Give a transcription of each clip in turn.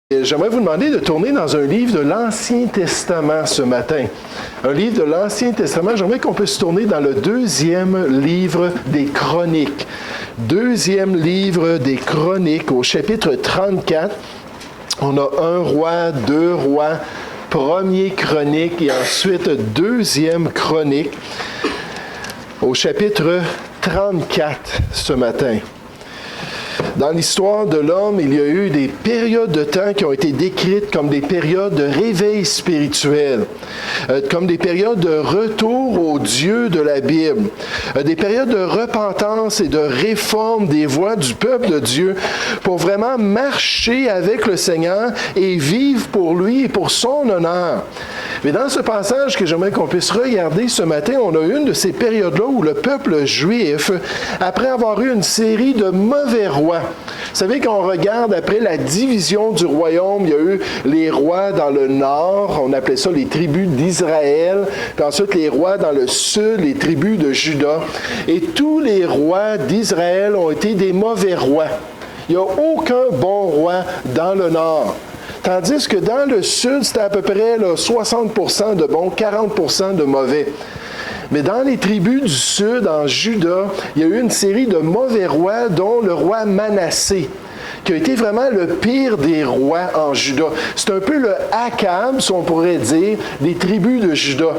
J'aimerais vous demander de tourner dans un livre de l'Ancien Testament ce matin. Un livre de l'Ancien Testament, j'aimerais qu'on puisse tourner dans le deuxième livre des Chroniques. Deuxième livre des Chroniques, au chapitre 34. On a un roi, deux rois, premier chronique et ensuite deuxième chronique. Au chapitre 34 ce matin. Dans l'histoire de l'homme, il y a eu des périodes de temps qui ont été décrites comme des périodes de réveil spirituel, comme des périodes de retour au Dieu de la Bible, des périodes de repentance et de réforme des voies du peuple de Dieu pour vraiment marcher avec le Seigneur et vivre pour lui et pour son honneur. Mais dans ce passage que j'aimerais qu'on puisse regarder ce matin, on a une de ces périodes-là où le peuple juif, après avoir eu une série de mauvais rois, vous savez, quand on regarde après la division du royaume, il y a eu les rois dans le nord, on appelait ça les tribus d'Israël, puis ensuite les rois dans le sud, les tribus de Juda. Et tous les rois d'Israël ont été des mauvais rois. Il n'y a aucun bon roi dans le nord. Tandis que dans le sud, c'était à peu près 60% de bons, 40% de mauvais. Mais dans les tribus du sud, en Juda, il y a eu une série de mauvais rois, dont le roi Manassé, qui a été vraiment le pire des rois en Juda. C'est un peu le Akab, si on pourrait dire, des tribus de Juda.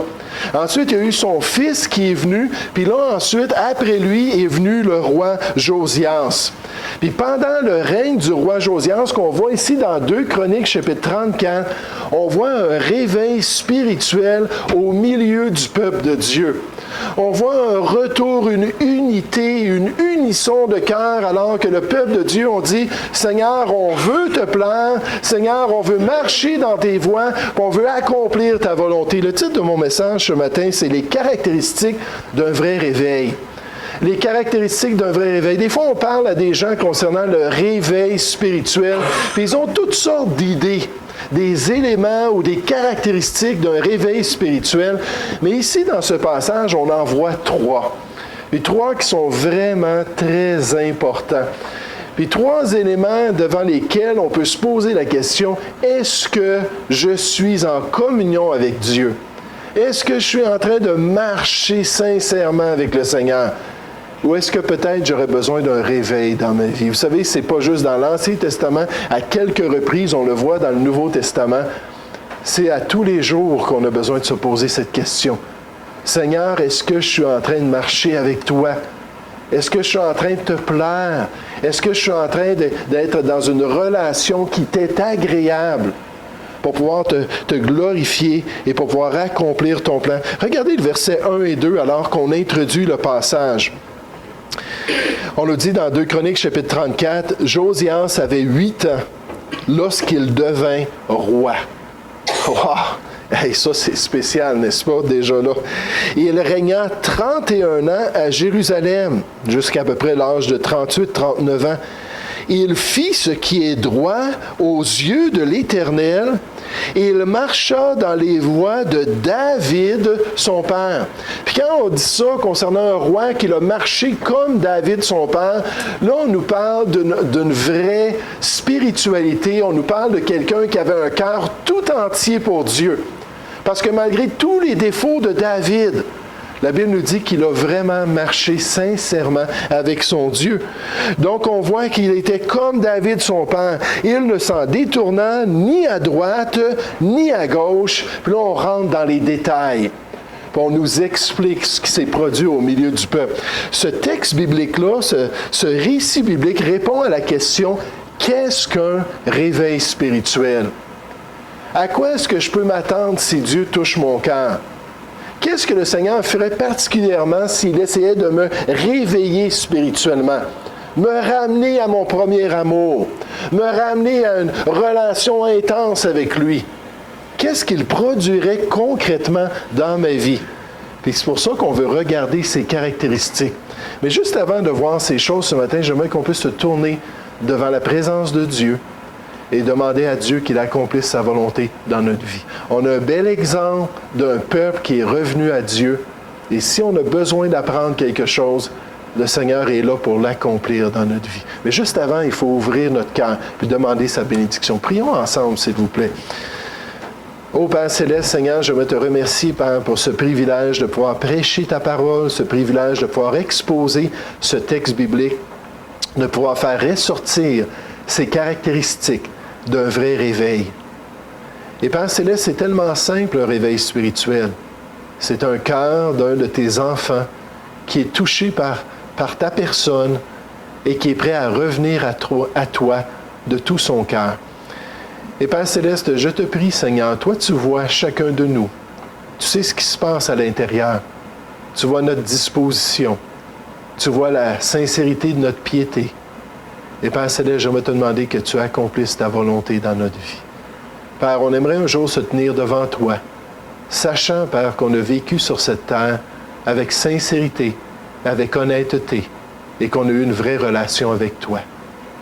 Ensuite, il y a eu son fils qui est venu, puis là, ensuite, après lui, est venu le roi Josias. Puis pendant le règne du roi Josias, qu'on voit ici dans 2 Chroniques, chapitre 34, on voit un réveil spirituel au milieu du peuple de Dieu. On voit un retour, une unité, une unisson de cœur, alors que le peuple de Dieu, on dit, « Seigneur, on veut te plaire. Seigneur, on veut marcher dans tes voies, on veut accomplir ta volonté. » Le titre de mon message ce matin, c'est « Les caractéristiques d'un vrai réveil ». Les caractéristiques d'un vrai réveil. Des fois, on parle à des gens concernant le réveil spirituel, puis ils ont toutes sortes d'idées, des éléments ou des caractéristiques d'un réveil spirituel. Mais ici, dans ce passage, on en voit 3. Les 3 qui sont vraiment très importants. Puis 3 éléments devant lesquels on peut se poser la question, est-ce que je suis en communion avec Dieu? Est-ce que je suis en train de marcher sincèrement avec le Seigneur? Ou est-ce que peut-être j'aurais besoin d'un réveil dans ma vie? Vous savez, ce n'est pas juste dans l'Ancien Testament. À quelques reprises, on le voit dans le Nouveau Testament. C'est à tous les jours qu'on a besoin de se poser cette question. Seigneur, est-ce que je suis en train de marcher avec toi? Est-ce que je suis en train de te plaire? Est-ce que je suis en train d'être dans une relation qui t'est agréable pour pouvoir te glorifier et pour pouvoir accomplir ton plan? Regardez le verset 1 et 2 alors qu'on introduit le passage. On le dit dans 2 Chroniques, chapitre 34, « Josias avait 8 ans lorsqu'il devint roi. » Wow! Hey, ça, c'est spécial, n'est-ce pas, déjà là? Et il régna 31 ans à Jérusalem, jusqu'à peu près l'âge de 38-39 ans. Il fit ce qui est droit aux yeux de l'Éternel, et il marcha dans les voies de David, son père. Puis quand on dit ça concernant un roi qui a marché comme David, son père, là, on nous parle d'une vraie spiritualité. On nous parle de quelqu'un qui avait un cœur tout entier pour Dieu. Parce que malgré tous les défauts de David, la Bible nous dit qu'il a vraiment marché sincèrement avec son Dieu. Donc, on voit qu'il était comme David, son père. Il ne s'en détourna ni à droite, ni à gauche. Puis là, on rentre dans les détails. Puis on nous explique ce qui s'est produit au milieu du peuple. Ce texte biblique-là, ce récit biblique répond à la question, qu'est-ce qu'un réveil spirituel? À quoi est-ce que je peux m'attendre si Dieu touche mon cœur? Qu'est-ce que le Seigneur ferait particulièrement s'il essayait de me réveiller spirituellement? Me ramener à mon premier amour, me ramener à une relation intense avec lui. Qu'est-ce qu'il produirait concrètement dans ma vie? Puis c'est pour ça qu'on veut regarder ses caractéristiques. Mais juste avant de voir ces choses ce matin, j'aimerais qu'on puisse se tourner devant la présence de Dieu et demander à Dieu qu'il accomplisse sa volonté dans notre vie. On a un bel exemple d'un peuple qui est revenu à Dieu. Et si on a besoin d'apprendre quelque chose, le Seigneur est là pour l'accomplir dans notre vie. Mais juste avant, il faut ouvrir notre cœur et demander sa bénédiction. Prions ensemble, s'il vous plaît. Ô Père Céleste, Seigneur, je veux te remercier, Père, pour ce privilège de pouvoir prêcher ta parole, ce privilège de pouvoir exposer ce texte biblique, de pouvoir faire ressortir ces caractéristiques d'un vrai réveil. Et Père Céleste, c'est tellement simple un réveil spirituel. C'est un cœur d'un de tes enfants qui est touché par ta personne et qui est prêt à revenir à toi de tout son cœur. Et Père Céleste, je te prie, Seigneur, toi tu vois chacun de nous. Tu sais ce qui se passe à l'intérieur. Tu vois notre disposition. Tu vois la sincérité de notre piété. Et Père Céleste, je vais te demander que tu accomplisses ta volonté dans notre vie. Père, on aimerait un jour se tenir devant toi, sachant, Père, qu'on a vécu sur cette terre avec sincérité, avec honnêteté, et qu'on a eu une vraie relation avec toi.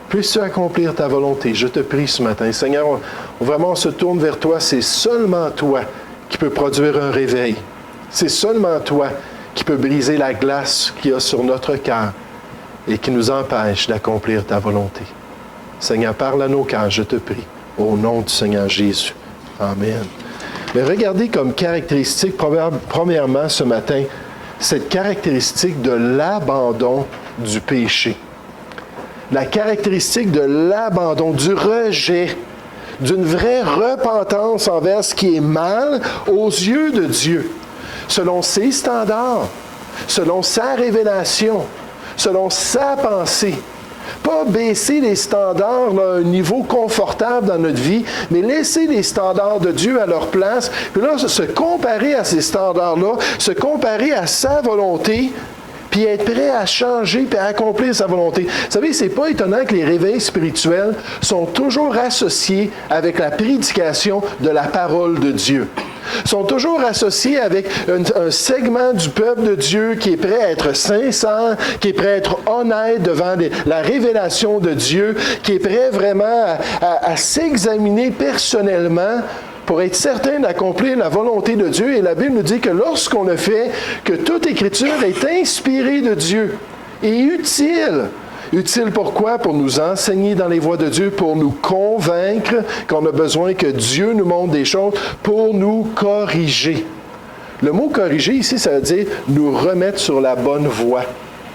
Puisses-tu accomplir ta volonté? Je te prie ce matin. Seigneur, vraiment on se tourne vers toi. C'est seulement toi qui peux produire un réveil. C'est seulement toi qui peux briser la glace qu'il y a sur notre cœur et qui nous empêche d'accomplir ta volonté. Seigneur, parle à nos cœurs, je te prie, au nom du Seigneur Jésus. Amen. Mais regardez comme caractéristique, premièrement ce matin, cette caractéristique de l'abandon du péché. La caractéristique de l'abandon, du rejet, d'une vraie repentance envers ce qui est mal aux yeux de Dieu, selon ses standards, selon sa révélation, selon sa pensée. Pas baisser les standards à un niveau confortable dans notre vie, mais laisser les standards de Dieu à leur place, puis là, se comparer à ces standards-là, se comparer à sa volonté, puis être prêt à changer, puis à accomplir sa volonté. Vous savez, c'est pas étonnant que les réveils spirituels sont toujours associés avec la prédication de la parole de Dieu. Sont toujours associés avec un segment du peuple de Dieu qui est prêt à être sincère, qui est prêt à être honnête devant la révélation de Dieu, qui est prêt vraiment à s'examiner personnellement pour être certain d'accomplir la volonté de Dieu. Et la Bible nous dit que lorsqu'on le fait, que toute Écriture est inspirée de Dieu et utile. Utile pourquoi? Pour nous enseigner dans les voies de Dieu, pour nous convaincre qu'on a besoin que Dieu nous montre des choses, pour nous corriger. Le mot corriger ici, ça veut dire nous remettre sur la bonne voie.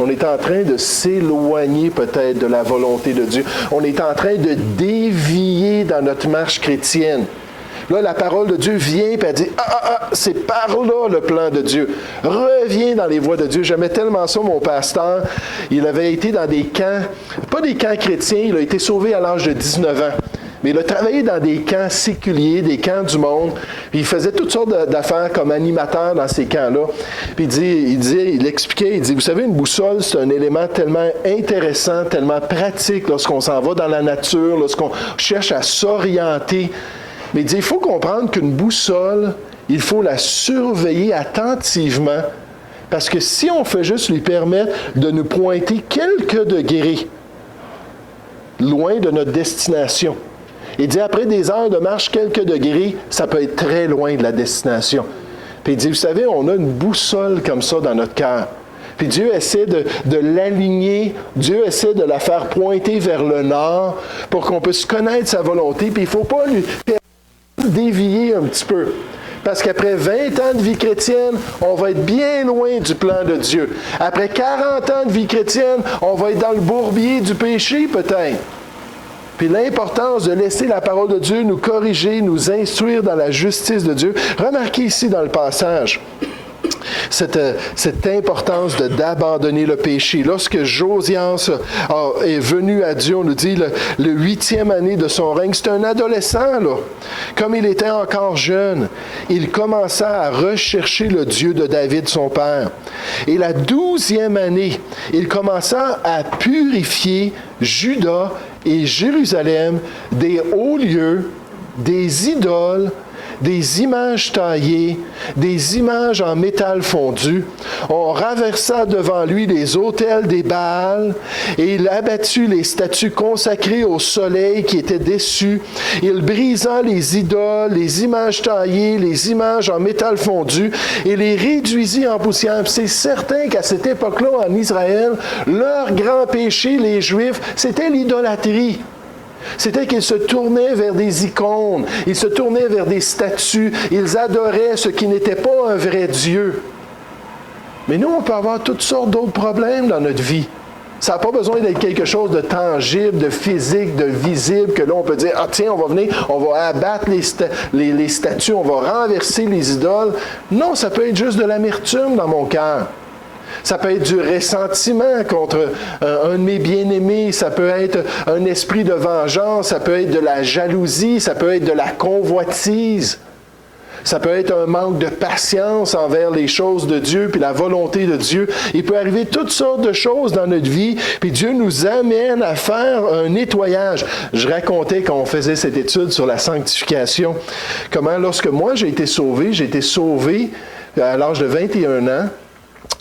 On est en train de s'éloigner peut-être de la volonté de Dieu. On est en train de dévier dans notre marche chrétienne. Là, la parole de Dieu vient et elle dit « c'est par là le plan de Dieu. Reviens dans les voies de Dieu. » J'aimais tellement ça, mon pasteur. Il avait été dans des camps, pas des camps chrétiens, il a été sauvé à l'âge de 19 ans. Mais il a travaillé dans des camps séculiers, des camps du monde. Puis il faisait toutes sortes d'affaires comme animateur dans ces camps-là. Puis il expliquait, il dit, vous savez, une boussole, c'est un élément tellement intéressant, tellement pratique lorsqu'on s'en va dans la nature, lorsqu'on cherche à s'orienter. Mais il dit, il faut comprendre qu'une boussole, il faut la surveiller attentivement, parce que si on fait juste lui permettre de nous pointer quelques degrés loin de notre destination, il dit, après des heures de marche, quelques degrés, ça peut être très loin de la destination. Puis il dit, vous savez, on a une boussole comme ça dans notre cœur. Puis Dieu essaie de l'aligner, Dieu essaie de la faire pointer vers le nord pour qu'on puisse connaître sa volonté. Puis il ne faut pas lui dévier un petit peu. Parce qu'après 20 ans de vie chrétienne, on va être bien loin du plan de Dieu. Après 40 ans de vie chrétienne, on va être dans le bourbier du péché peut-être. Puis l'importance de laisser la parole de Dieu nous corriger, nous instruire dans la justice de Dieu. Remarquez ici dans le passage cette importance d'abandonner le péché. Lorsque Josias est venu à Dieu, on nous dit le 8e année de son règne, c'était un adolescent, là. Comme il était encore jeune, il commença à rechercher le Dieu de David, son père. Et la 12e année, il commença à purifier Juda et Jérusalem des hauts lieux, des idoles, des images taillées, des images en métal fondu. On renversa devant lui les autels des Baals et il abattit les statues consacrées au soleil qui étaient dessus. Il brisa les idoles, les images taillées, les images en métal fondu et les réduisit en poussière. C'est certain qu'à cette époque-là, en Israël, leur grand péché, les Juifs, c'était l'idolâtrie. C'était qu'ils se tournaient vers des icônes, ils se tournaient vers des statues, ils adoraient ce qui n'était pas un vrai Dieu. Mais nous, on peut avoir toutes sortes d'autres problèmes dans notre vie. Ça n'a pas besoin d'être quelque chose de tangible, de physique, de visible, que là, on peut dire, ah tiens, on va venir, on va abattre les statues, on va renverser les idoles. Non, ça peut être juste de l'amertume dans mon cœur. Ça peut être du ressentiment contre un de mes bien-aimés, ça peut être un esprit de vengeance, ça peut être de la jalousie, ça peut être de la convoitise. Ça peut être un manque de patience envers les choses de Dieu, puis la volonté de Dieu. Il peut arriver toutes sortes de choses dans notre vie, puis Dieu nous amène à faire un nettoyage. Je racontais quand on faisait cette étude sur la sanctification, comment lorsque moi j'ai été sauvé à l'âge de 21 ans,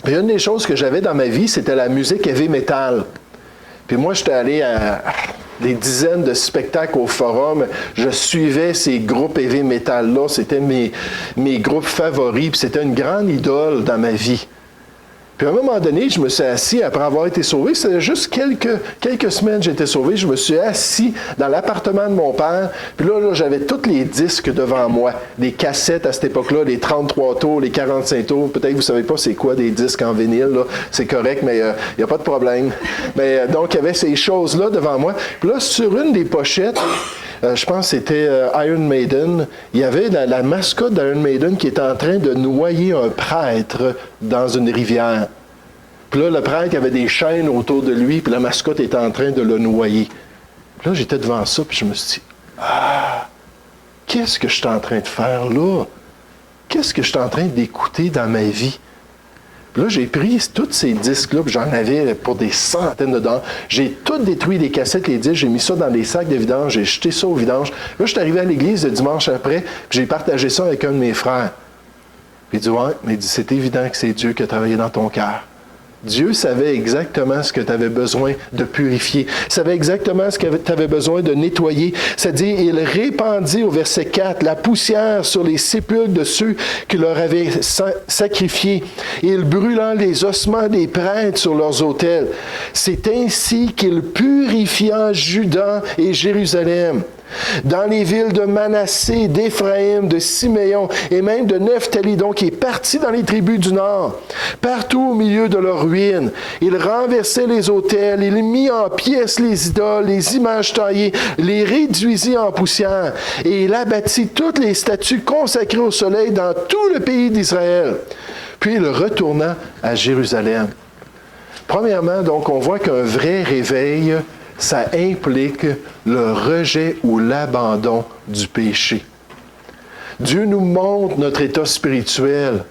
puis une des choses que j'avais dans ma vie, c'était la musique heavy metal. Puis moi, j'étais allé à des dizaines de spectacles au Forum. Je suivais ces groupes heavy metal-là. C'était mes groupes favoris. Puis c'était une grande idole dans ma vie. Puis à un moment donné, je me suis assis, après avoir été sauvé, c'était juste quelques semaines que j'étais sauvé, je me suis assis dans l'appartement de mon père, puis là j'avais tous les disques devant moi, des cassettes à cette époque-là, les 33 tours, les 45 tours, peut-être que vous ne savez pas c'est quoi des disques en vinyle, là. C'est correct, mais il n'y a pas de problème. Mais donc il y avait ces choses-là devant moi, puis là sur une des pochettes, je pense que c'était Iron Maiden. Il y avait la mascotte d'Iron Maiden qui était en train de noyer un prêtre dans une rivière. Puis là, le prêtre avait des chaînes autour de lui, puis la mascotte était en train de le noyer. Puis là, j'étais devant ça, puis je me suis dit, qu'est-ce que je suis en train de faire là? Qu'est-ce que je suis en train d'écouter dans ma vie? Puis là, j'ai pris tous ces disques-là, puis j'en avais pour des centaines de dollars. J'ai tout détruit, les cassettes, les disques, j'ai mis ça dans des sacs de vidange, j'ai jeté ça au vidange. Là, je suis arrivé à l'église le dimanche après, puis j'ai partagé ça avec un de mes frères. Puis il dit, ouais, mais c'est évident que c'est Dieu qui a travaillé dans ton cœur. Dieu savait exactement ce que tu avais besoin de purifier. Il savait exactement ce que tu avais besoin de nettoyer. C'est-à-dire, il répandit au verset 4 la poussière sur les sépulcres de ceux qui leur avaient sacrifié. Il brûla les ossements des prêtres sur leurs autels. C'est ainsi qu'il purifia Juda et Jérusalem. Dans les villes de Manassé, d'Éphraïm, de Siméon et même de Nephtali, donc il est parti dans les tribus du nord, partout au milieu de leurs ruines. Il renversait les autels, il mit en pièces les idoles, les images taillées, les réduisit en poussière et il abattit toutes les statues consacrées au soleil dans tout le pays d'Israël. Puis il retourna à Jérusalem. Premièrement, donc, on voit qu'un vrai réveil, ça implique le rejet ou l'abandon du péché. Dieu nous montre notre état spirituel.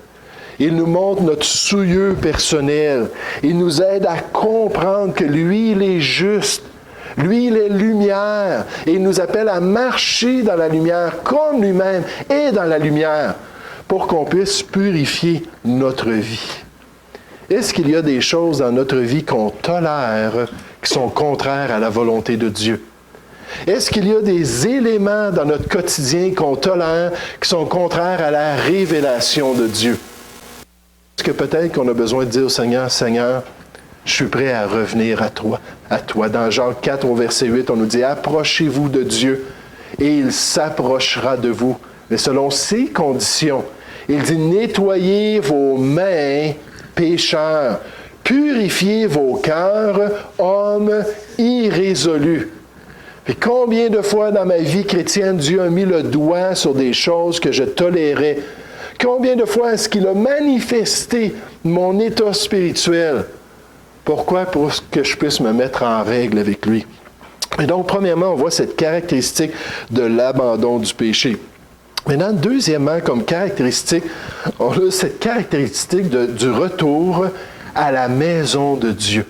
Il nous montre notre souillure personnel. Il nous aide à comprendre que lui, il est juste. Lui, il est lumière. Et il nous appelle à marcher dans la lumière comme lui-même est dans la lumière pour qu'on puisse purifier notre vie. Est-ce qu'il y a des choses dans notre vie qu'on tolère qui sont contraires à la volonté de Dieu? Est-ce qu'il y a des éléments dans notre quotidien qu'on tolère qui sont contraires à la révélation de Dieu? Est-ce que peut-être qu'on a besoin de dire au Seigneur, Seigneur, je suis prêt à revenir à toi. Dans Jacques 4 au verset 8, on nous dit, approchez-vous de Dieu et il s'approchera de vous. Mais selon ses conditions, il dit, nettoyez vos mains, pécheurs, purifiez vos cœurs, hommes irrésolus. Et combien de fois dans ma vie chrétienne, Dieu a mis le doigt sur des choses que je tolérais? Combien de fois est-ce qu'il a manifesté mon état spirituel? Pourquoi? Pour que je puisse me mettre en règle avec lui. Et donc, premièrement, on voit cette caractéristique de l'abandon du péché. Maintenant, deuxièmement, comme caractéristique, on a cette caractéristique du retour à la maison de Dieu.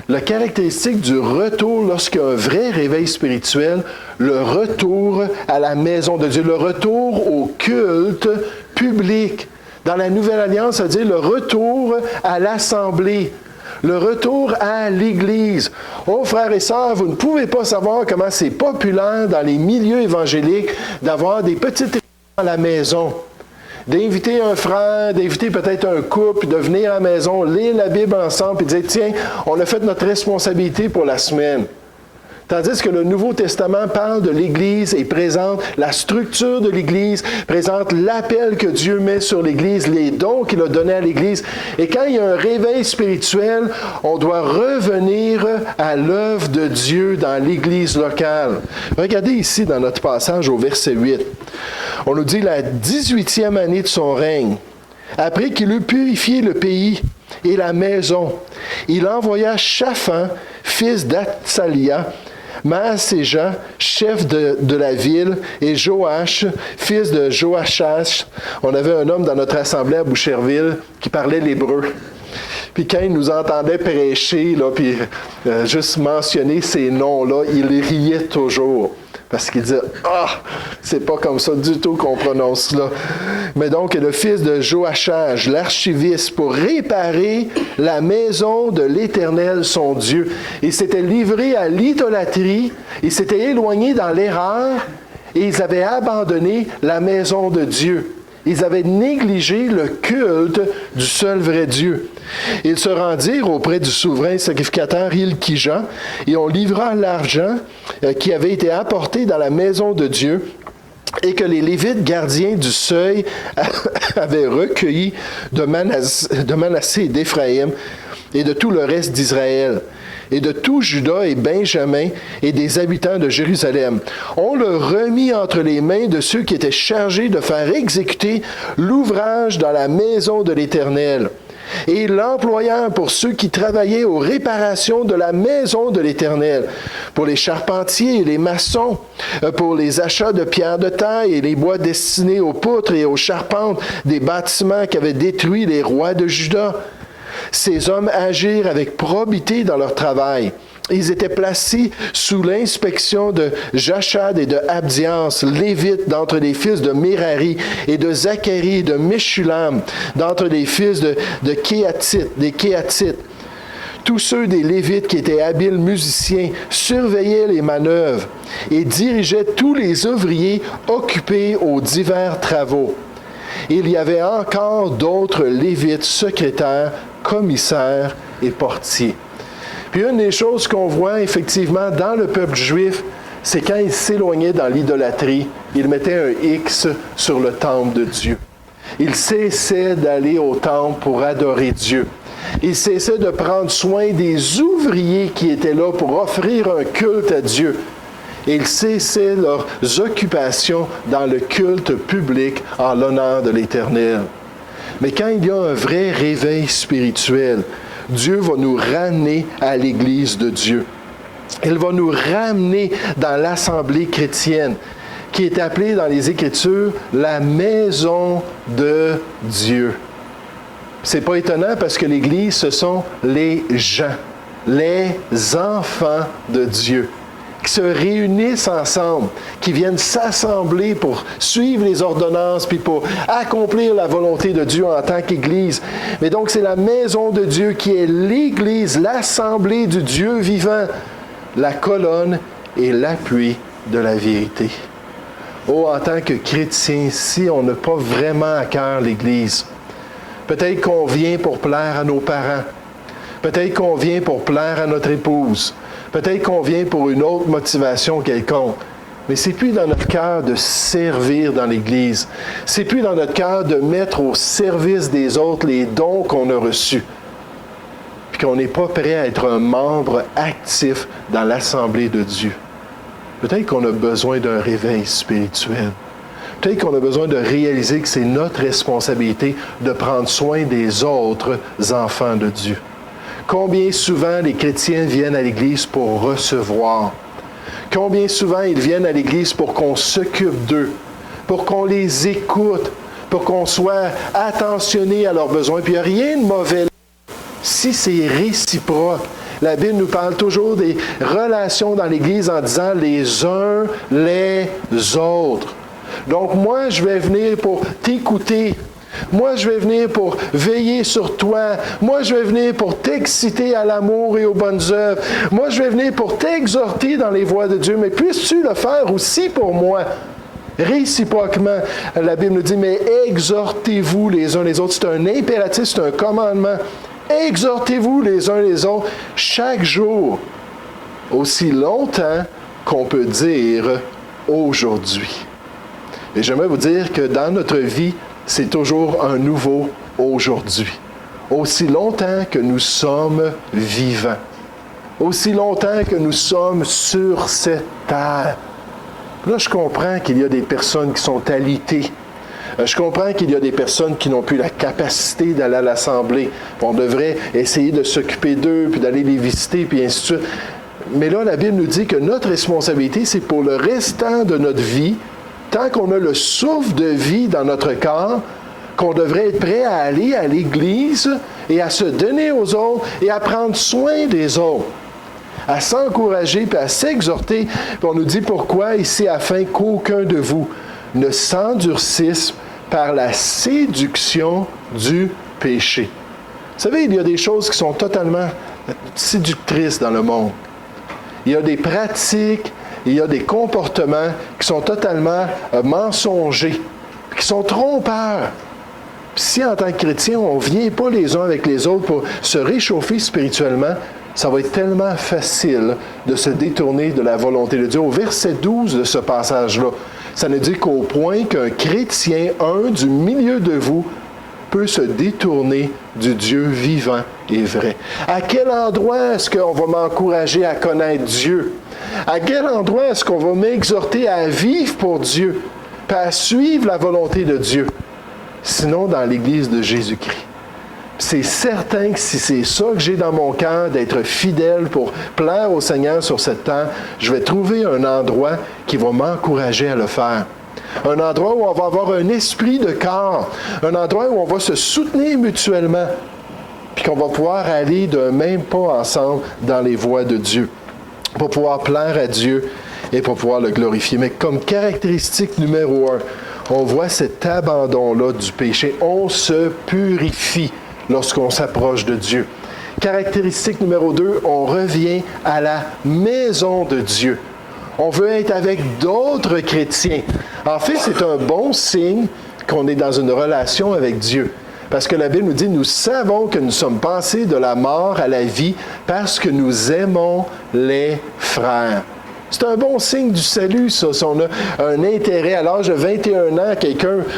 la caractéristique du retour lorsqu'il y a un vrai réveil spirituel, le retour à la maison de Dieu, le retour au culte public. Dans la Nouvelle Alliance, ça veut dire le retour à l'Assemblée, le retour à l'Église. Oh, frères et sœurs, vous ne pouvez pas savoir comment c'est populaire dans les milieux évangéliques d'avoir des petites réunions à la maison. D'inviter un frère, d'inviter peut-être un couple, de venir à la maison, lire la Bible ensemble et dire « Tiens, on a fait notre responsabilité pour la semaine. » Tandis que le Nouveau Testament parle de l'Église et présente la structure de l'Église, présente l'appel que Dieu met sur l'Église, les dons qu'il a donnés à l'Église. Et quand il y a un réveil spirituel, on doit revenir à l'œuvre de Dieu dans l'Église locale. Regardez ici dans notre passage au verset 8. On nous dit la 18e année de son règne, après qu'il eut purifié le pays et la maison, il envoya Shaphan, fils d'Atsalia, Maaséja, chef de la ville, et Joash, fils de Joachas. On avait un homme dans notre assemblée à Boucherville qui parlait l'hébreu. Puis quand il nous entendait prêcher, là, puis juste mentionner ces noms-là, il riait toujours. Parce qu'il disait « Ah, c'est pas comme ça du tout qu'on prononce là. » Mais donc, le fils de Joachas, l'archiviste, pour réparer la maison de l'Éternel, son Dieu. Il s'était livré à l'idolâtrie, il s'était éloigné dans l'erreur, et ils avaient abandonné la maison de Dieu. Ils avaient négligé le culte du seul vrai Dieu. Ils se rendirent auprès du souverain sacrificateur Hilkija et on livra l'argent qui avait été apporté dans la maison de Dieu et que les Lévites gardiens du seuil avaient recueilli de Manassé et d'Éphraïm et de tout le reste d'Israël, et de tout Juda et Benjamin et des habitants de Jérusalem. On le remit entre les mains de ceux qui étaient chargés de faire exécuter l'ouvrage dans la maison de l'Éternel. Et ils l'employèrent pour ceux qui travaillaient aux réparations de la maison de l'Éternel, pour les charpentiers et les maçons, pour les achats de pierres de taille et les bois destinés aux poutres et aux charpentes des bâtiments qu'avaient détruits les rois de Juda. Ces hommes agirent avec probité dans leur travail. Ils étaient placés sous l'inspection de Jachad et de Abdias, lévites d'entre les fils de Merari, et de Zacharie et de Meshulam, d'entre les fils des Kéatites. Tous ceux des Lévites qui étaient habiles musiciens surveillaient les manœuvres et dirigeaient tous les ouvriers occupés aux divers travaux. Il y avait encore d'autres Lévites, secrétaires, commissaires et portiers. Puis une des choses qu'on voit effectivement dans le peuple juif, c'est quand ils s'éloignaient dans l'idolâtrie, ils mettaient un X sur le temple de Dieu. Ils cessaient d'aller au temple pour adorer Dieu. Ils cessaient de prendre soin des ouvriers qui étaient là pour offrir un culte à Dieu. Et ils cessaient leurs occupations dans le culte public en l'honneur de l'Éternel. Mais quand il y a un vrai réveil spirituel, Dieu va nous ramener à l'Église de Dieu. Il va nous ramener dans l'assemblée chrétienne, qui est appelée dans les Écritures la maison de Dieu. C'est pas étonnant parce que l'Église, ce sont les gens, les enfants de Dieu, qui se réunissent ensemble, qui viennent s'assembler pour suivre les ordonnances, puis pour accomplir la volonté de Dieu en tant qu'Église. Mais donc, c'est la maison de Dieu qui est l'Église, l'assemblée du Dieu vivant, la colonne et l'appui de la vérité. Oh, en tant que chrétien, si on n'a pas vraiment à cœur l'Église, peut-être qu'on vient pour plaire à nos parents, peut-être qu'on vient pour plaire à notre épouse, peut-être qu'on vient pour une autre motivation quelconque, mais c'est plus dans notre cœur de servir dans l'Église. C'est plus dans notre cœur de mettre au service des autres les dons qu'on a reçus. Puis qu'on n'est pas prêt à être un membre actif dans l'Assemblée de Dieu. Peut-être qu'on a besoin d'un réveil spirituel. Peut-être qu'on a besoin de réaliser que c'est notre responsabilité de prendre soin des autres enfants de Dieu. Combien souvent les chrétiens viennent à l'Église pour recevoir? Combien souvent ils viennent à l'Église pour qu'on s'occupe d'eux, pour qu'on les écoute, pour qu'on soit attentionné à leurs besoins? Puis il n'y a rien de mauvais si c'est réciproque. la Bible nous parle toujours des relations dans l'Église en disant les uns les autres. Donc moi, je vais venir pour t'écouter. Moi, je vais venir pour veiller sur toi. Moi, je vais venir pour t'exciter à l'amour et aux bonnes œuvres. Moi, je vais venir pour t'exhorter dans les voies de Dieu. Mais puisses-tu le faire aussi pour moi? Réciproquement, la Bible nous dit, mais exhortez-vous les uns les autres. C'est un impératif, c'est un commandement. Exhortez-vous les uns les autres chaque jour, aussi longtemps qu'on peut dire aujourd'hui. Et j'aimerais vous dire que dans notre vie, c'est toujours un nouveau aujourd'hui. Aussi longtemps que nous sommes vivants. Aussi longtemps que nous sommes sur cette terre. Là, je comprends qu'il y a des personnes qui sont alitées. Je comprends qu'il y a des personnes qui n'ont plus la capacité d'aller à l'Assemblée. On devrait essayer de s'occuper d'eux, puis d'aller les visiter, puis ainsi de suite. Mais là, la Bible nous dit que notre responsabilité, c'est pour le restant de notre vie, tant qu'on a le souffle de vie dans notre corps, qu'on devrait être prêt à aller à l'Église et à se donner aux autres et à prendre soin des autres, à s'encourager puis à s'exhorter. Puis on nous dit pourquoi ici, afin qu'aucun de vous ne s'endurcisse par la séduction du péché. Vous savez, il y a des choses qui sont totalement séductrices dans le monde. Il y a des pratiques, il y a des comportements qui sont totalement mensongers, qui sont trompeurs. Puis si en tant que chrétien, on ne vient pas les uns avec les autres pour se réchauffer spirituellement, ça va être tellement facile de se détourner de la volonté de Dieu. Au verset 12 de ce passage-là, ça nous dit qu'au point qu'un chrétien, un du milieu de vous, peut se détourner du Dieu vivant et vrai. À quel endroit est-ce qu'on va m'encourager à connaître Dieu? À quel endroit est-ce qu'on va m'exhorter à vivre pour Dieu, puis à suivre la volonté de Dieu? Sinon, dans l'Église de Jésus-Christ. C'est certain que si c'est ça que j'ai dans mon cœur, d'être fidèle pour plaire au Seigneur sur cette terre, je vais trouver un endroit qui va m'encourager à le faire. Un endroit où on va avoir un esprit de corps, un endroit où on va se soutenir mutuellement, puis qu'on va pouvoir aller d'un même pas ensemble dans les voies de Dieu, pour pouvoir plaire à Dieu et pour pouvoir le glorifier. Mais comme caractéristique numéro 1, on voit cet abandon-là du péché. On se purifie lorsqu'on s'approche de Dieu. Caractéristique numéro 2, on revient à la maison de Dieu. On veut être avec d'autres chrétiens. En fait, c'est un bon signe qu'on est dans une relation avec Dieu. Parce que la Bible nous dit, nous savons que nous sommes passés de la mort à la vie parce que nous aimons les frères. C'est un bon signe du salut, ça, si on a un intérêt. À l'âge de 21 ans,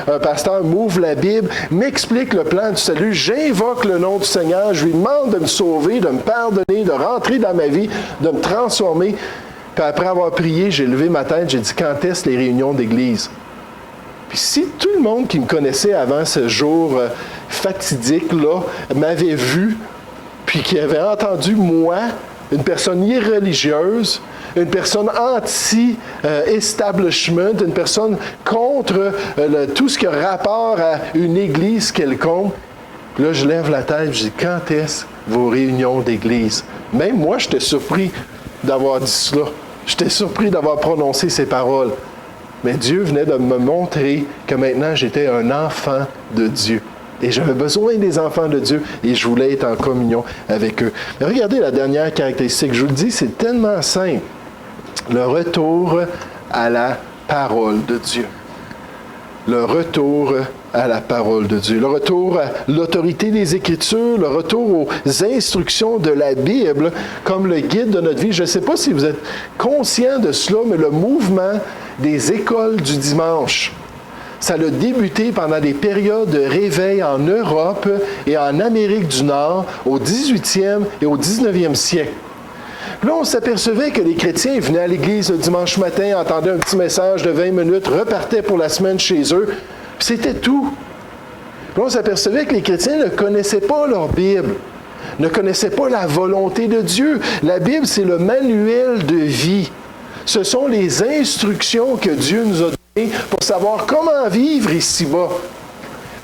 un pasteur m'ouvre la Bible, m'explique le plan du salut, j'invoque le nom du Seigneur, je lui demande de me sauver, de me pardonner, de rentrer dans ma vie, de me transformer. Puis après avoir prié, j'ai levé ma tête, j'ai dit, quand est-ce les réunions d'église? Puis si tout le monde qui me connaissait avant ce jour fatidique-là m'avait vu, puis qui avait entendu moi, une personne irreligieuse, une personne anti-establishment, une personne contre tout ce qui a rapport à une église quelconque, là, je lève la tête, je dis, quand est-ce vos réunions d'église? Même moi, j'étais surpris d'avoir dit cela. J'étais surpris d'avoir prononcé ces paroles. Mais Dieu venait de me montrer que maintenant, j'étais un enfant de Dieu. Et j'avais besoin des enfants de Dieu et je voulais être en communion avec eux. Mais regardez la dernière caractéristique. Je vous le dis, c'est tellement simple. Le retour à la parole de Dieu. Le retour à la parole de Dieu. Le retour à l'autorité des Écritures, le retour aux instructions de la Bible comme le guide de notre vie. Je ne sais pas si vous êtes conscient de cela, mais le mouvement des écoles du dimanche, ça a débuté pendant des périodes de réveil en Europe et en Amérique du Nord au 18e et au 19e siècle. Là, on s'apercevait que les chrétiens venaient à l'église le dimanche matin, entendaient un petit message de 20 minutes, repartaient pour la semaine chez eux, puis c'était tout. Là, on s'apercevait que les chrétiens ne connaissaient pas leur Bible, ne connaissaient pas la volonté de Dieu. La Bible, c'est le manuel de vie. Ce sont les instructions que Dieu nous a données pour savoir comment vivre ici-bas.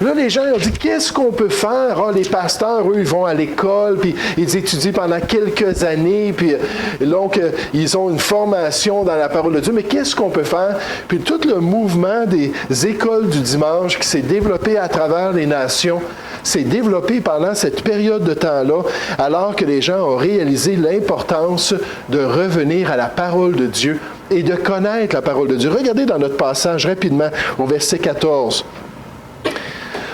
Là, les gens ont dit, qu'est-ce qu'on peut faire? Ah, les pasteurs, eux, ils vont à l'école, puis ils étudient pendant quelques années, puis donc, ils ont une formation dans la parole de Dieu. Mais qu'est-ce qu'on peut faire? Puis tout le mouvement des écoles du dimanche qui s'est développé à travers les nations, s'est développé pendant cette période de temps-là, alors que les gens ont réalisé l'importance de revenir à la parole de Dieu et de connaître la parole de Dieu. Regardez dans notre passage rapidement au verset 14.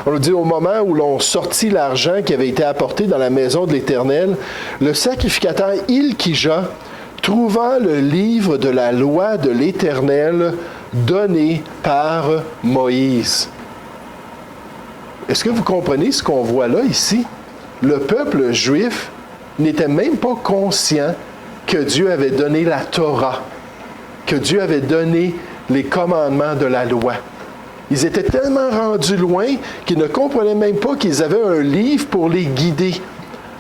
On nous dit, au moment où l'on sortit l'argent qui avait été apporté dans la maison de l'Éternel, le sacrificateur Hilkija, trouvant le livre de la loi de l'Éternel donné par Moïse. Est-ce que vous comprenez ce qu'on voit là, ici? Le peuple juif n'était même pas conscient que Dieu avait donné la Torah, que Dieu avait donné les commandements de la loi. Ils étaient tellement rendus loin qu'ils ne comprenaient même pas qu'ils avaient un livre pour les guider,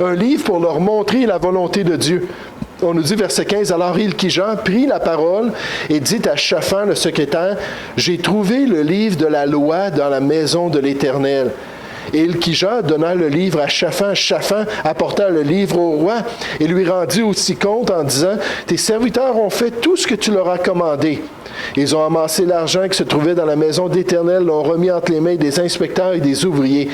un livre pour leur montrer la volonté de Dieu. On nous dit, verset 15, « Alors Hilkija prit la parole et dit à Shaphan, le secrétaire, « J'ai trouvé le livre de la loi dans la maison de l'Éternel. » Et Hilkija donna le livre à Shaphan. Shaphan apporta le livre au roi et lui rendit aussi compte en disant, « Tes serviteurs ont fait tout ce que tu leur as commandé. » Ils ont amassé l'argent qui se trouvait dans la maison d'Éternel, l'ont remis entre les mains des inspecteurs et des ouvriers.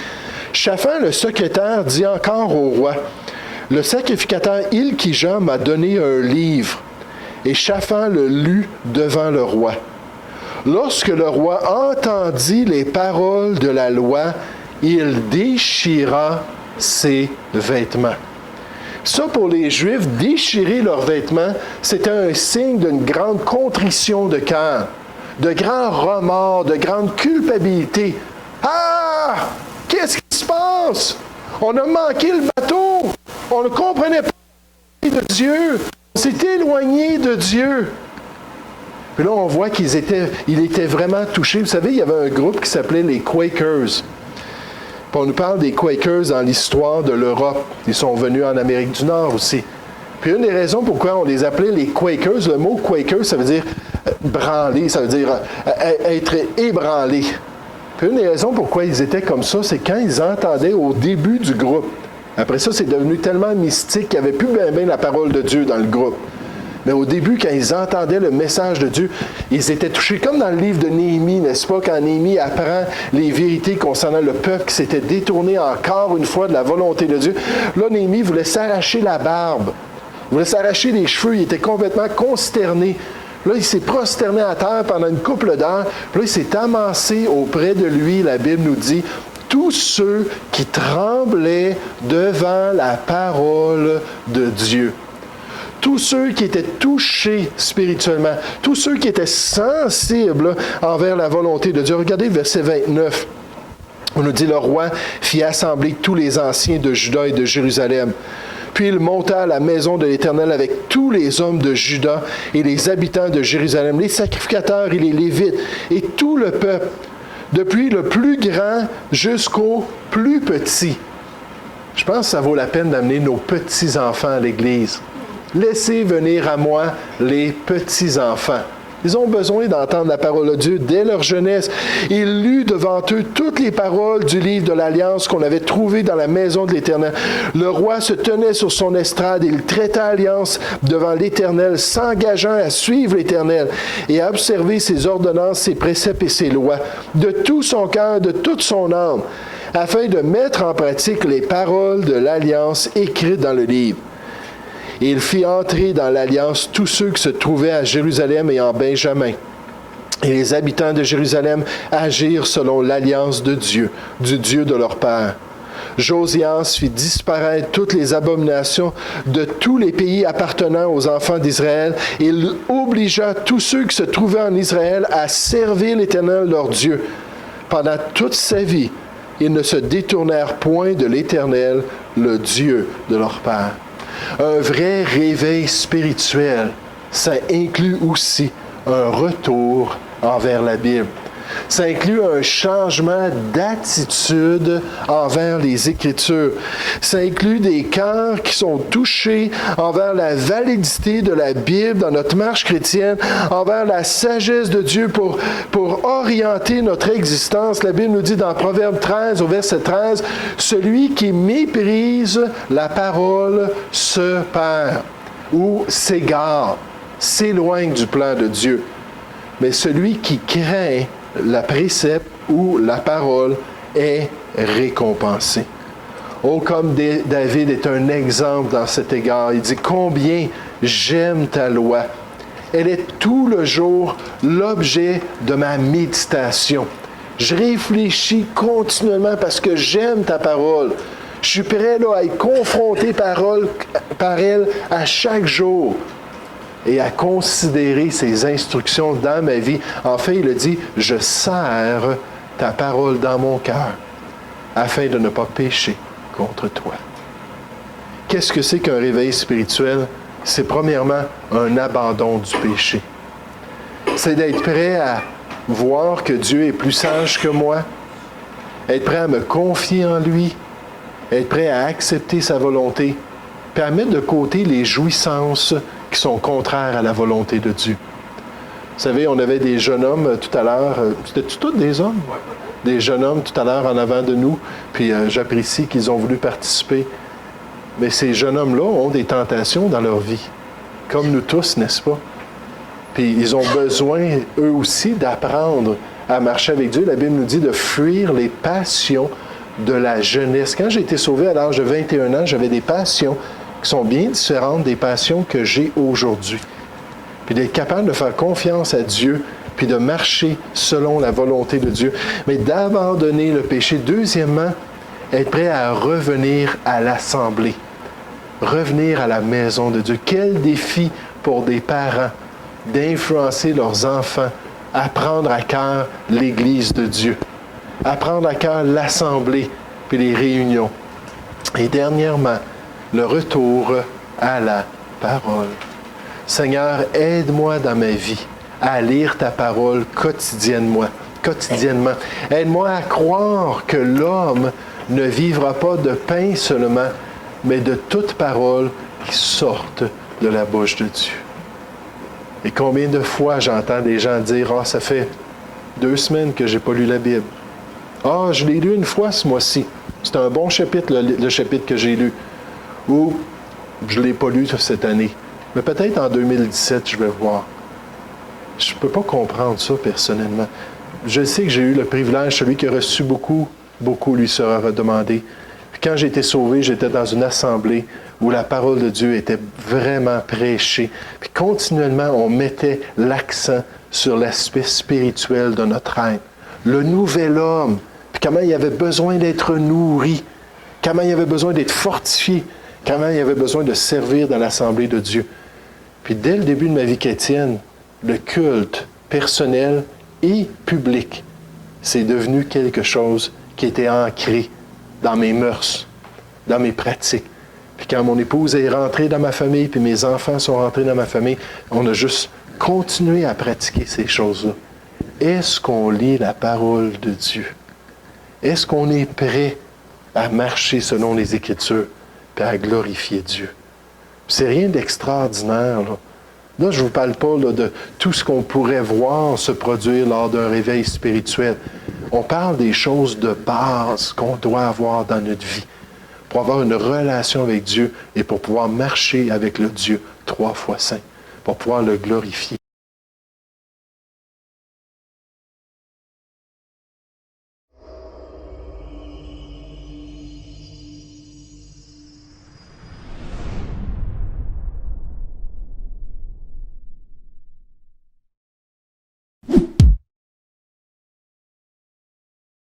Shaphan, le secrétaire, dit encore au roi, « Le sacrificateur Hilkija m'a donné un livre. » Et Shaphan le lut devant le roi. Lorsque le roi entendit les paroles de la loi, il déchira ses vêtements. Ça, pour les Juifs, déchirer leurs vêtements, c'était un signe d'une grande contrition de cœur, de grand remords, de grande culpabilité. Ah! Qu'est-ce qui se passe? On a manqué le bateau. On ne comprenait pas de Dieu. On s'est éloigné de Dieu. Puis là, on voit il était vraiment touché. Vous savez, il y avait un groupe qui s'appelait les Quakers. Puis on nous parle des Quakers dans l'histoire de l'Europe. Ils sont venus en Amérique du Nord aussi. Puis une des raisons pourquoi on les appelait les Quakers, le mot Quaker, ça veut dire branler, ça veut dire être ébranlé. Puis une des raisons pourquoi ils étaient comme ça, c'est quand ils entendaient au début du groupe. Après ça, c'est devenu tellement mystique qu'il n'y avait plus bien la parole de Dieu dans le groupe. Mais au début, quand ils entendaient le message de Dieu, ils étaient touchés, comme dans le livre de Néhémie, n'est-ce pas, quand Néhémie apprend les vérités concernant le peuple qui s'était détourné encore une fois de la volonté de Dieu. Là, Néhémie voulait s'arracher la barbe, il voulait s'arracher les cheveux, il était complètement consterné. Là, il s'est prosterné à terre pendant une couple d'heures, puis là, il s'est amassé auprès de lui, la Bible nous dit, tous ceux qui tremblaient devant la parole de Dieu. Tous ceux qui étaient touchés spirituellement, tous ceux qui étaient sensibles envers la volonté de Dieu. Regardez le verset 29. On nous dit, le roi fit assembler tous les anciens de Juda et de Jérusalem. Puis il monta à la maison de l'Éternel avec tous les hommes de Juda et les habitants de Jérusalem, les sacrificateurs et les Lévites, et tout le peuple, depuis le plus grand jusqu'au plus petit. Je pense que ça vaut la peine d'amener nos petits-enfants à l'Église. Laissez venir à moi les petits-enfants. Ils ont besoin d'entendre la parole de Dieu dès leur jeunesse. Il lut devant eux toutes les paroles du livre de l'Alliance qu'on avait trouvé dans la maison de l'Éternel. Le roi se tenait sur son estrade et il traita alliance devant l'Éternel, s'engageant à suivre l'Éternel et à observer ses ordonnances, ses préceptes et ses lois, de tout son cœur, de toute son âme, afin de mettre en pratique les paroles de l'Alliance écrites dans le livre. Et il fit entrer dans l'Alliance tous ceux qui se trouvaient à Jérusalem et en Benjamin. Et les habitants de Jérusalem agirent selon l'Alliance de Dieu, du Dieu de leur père. Josias fit disparaître toutes les abominations de tous les pays appartenant aux enfants d'Israël. Et il obligea tous ceux qui se trouvaient en Israël à servir l'Éternel leur Dieu. Pendant toute sa vie, ils ne se détournèrent point de l'Éternel, le Dieu de leur père. Un vrai réveil spirituel, ça inclut aussi un retour envers la Bible. Ça inclut un changement d'attitude envers les Écritures. Ça inclut des cœurs qui sont touchés envers la validité de la Bible dans notre marche chrétienne, envers la sagesse de Dieu pour orienter notre existence. La Bible nous dit dans Proverbe 13, au verset 13, « Celui qui méprise la parole se perd ou s'égare, s'éloigne du plan de Dieu. Mais celui qui craint la précepte ou la parole est récompensé. » Oh, comme David est un exemple dans cet égard. Il dit « Combien j'aime ta loi. Elle est tout le jour l'objet de ma méditation. Je réfléchis continuellement parce que j'aime ta parole. Je suis prêt là, à être confronté par elle à chaque jour et à considérer ses instructions dans ma vie. En fait, il a dit, je serre ta parole dans mon cœur afin de ne pas pécher contre toi. » Qu'est-ce que c'est qu'un réveil spirituel? C'est premièrement un abandon du péché. C'est d'être prêt à voir que Dieu est plus sage que moi, être prêt à me confier en lui, être prêt à accepter sa volonté, puis à mettre de côté les jouissances qui sont contraires à la volonté de Dieu. Vous savez, on avait des jeunes hommes tout à l'heure, c'était-tu tous des hommes? Des jeunes hommes tout à l'heure en avant de nous, puis j'apprécie qu'ils ont voulu participer. Mais ces jeunes hommes-là ont des tentations dans leur vie, comme nous tous, n'est-ce pas? Puis ils ont besoin, eux aussi, d'apprendre à marcher avec Dieu. La Bible nous dit de fuir les passions de la jeunesse. Quand j'ai été sauvé à l'âge de 21 ans, j'avais des passions qui sont bien différentes des passions que j'ai aujourd'hui. Puis d'être capable de faire confiance à Dieu, puis de marcher selon la volonté de Dieu. Mais d'abandonner le péché. Deuxièmement, être prêt à revenir à l'assemblée. Revenir à la maison de Dieu. Quel défi pour des parents d'influencer leurs enfants à prendre à cœur l'Église de Dieu, à prendre à cœur l'assemblée puis les réunions. Et dernièrement, le retour à la parole. Seigneur, aide-moi dans ma vie à lire ta parole quotidiennement. Aide-moi à croire que l'homme ne vivra pas de pain seulement, mais de toute parole qui sorte de la bouche de Dieu. Et combien de fois j'entends des gens dire « Ah, ça fait 2 semaines que je n'ai pas lu la Bible. Ah, je l'ai lu une fois ce mois-ci. C'est un bon chapitre, le chapitre que j'ai lu. » Ou « Je ne l'ai pas lu cette année. Mais peut-être en 2017, je vais voir. » Je ne peux pas comprendre ça personnellement. Je sais que j'ai eu le privilège, celui qui a reçu beaucoup, beaucoup lui sera redemandé. Puis quand j'ai été sauvé, j'étais dans une assemblée où la parole de Dieu était vraiment prêchée. Puis continuellement, on mettait l'accent sur l'aspect spirituel de notre être. Le nouvel homme, puis comment il avait besoin d'être nourri, comment il avait besoin d'être fortifié, comment il avait besoin de servir dans l'assemblée de Dieu. Puis dès le début de ma vie chrétienne, le culte personnel et public, c'est devenu quelque chose qui était ancré dans mes mœurs, dans mes pratiques. Puis quand mon épouse est rentrée dans ma famille, puis mes enfants sont rentrés dans ma famille, on a juste continué à pratiquer ces choses-là. Est-ce qu'on lit la parole de Dieu? Est-ce qu'on est prêt à marcher selon les Écritures, puis à glorifier Dieu? C'est rien d'extraordinaire, là. Là, je ne vous parle pas là, de tout ce qu'on pourrait voir se produire lors d'un réveil spirituel. On parle des choses de base qu'on doit avoir dans notre vie pour avoir une relation avec Dieu et pour pouvoir marcher avec le Dieu 3 fois saint, pour pouvoir le glorifier.